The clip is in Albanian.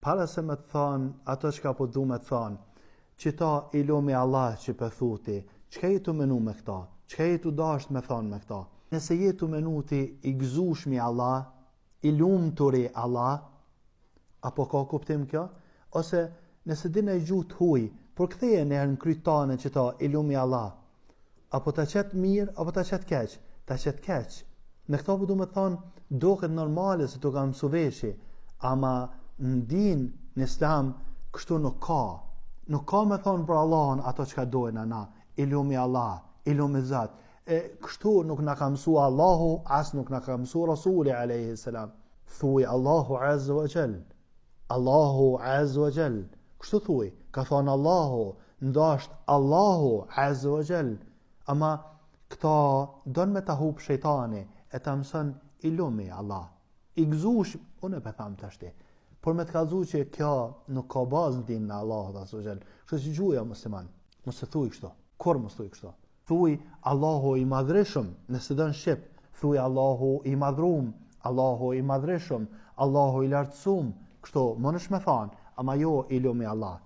para se me të thonë ato që ka po du me të thonë, që ta i lumi Allah që për thuti, qëka jetu menu me këta, qëka jetu dasht me thonë me këta. Nëse jetu menuti i gëzushmi Allah, i lumë tëri Allah, apo ka kuptim kjo? Ose nëse din e gjutë huj, por këtheje nërë në krytane që ta i lumi Allah, apo ta qetë mirë, apo ta qetë keq, ta qetë keq. Me këta po du me thonë, do këtë normale se të kam suveshi, ama në din, në islam, kështu nuk ka. Nuk ka me thonë për Allahun ato që ka dojnë na, i lumi Allah, i lumi Zot. Kështu nuk na ka mësua Allahu, as nuk na ka mësua Rasuli alayhi salam. Thuaj Allahu azza wa jall. Allahu azza wa jall. Kështu thuaj, ka thonë Allahu, ndosht Allahu azza wa jall. Ama këta don me ta hub shejtani, e ta mëson i lumi Allah. I gëzush, unë e tham tashti. Por me të kallëzu që kjo nuk ka bazë në din në Allahu azza wa jall. Kështu që gjuja musliman, mos e thuaj kështu. Kur mos thuaj kështu? Thuaj Allahu i madhreshëm, nëse don shqip, thuaj Allahu i madhrum, Allahu i madhreshëm, Allahu i lartësum, kështu më nësh me thanë, ama jo i lumi Allah.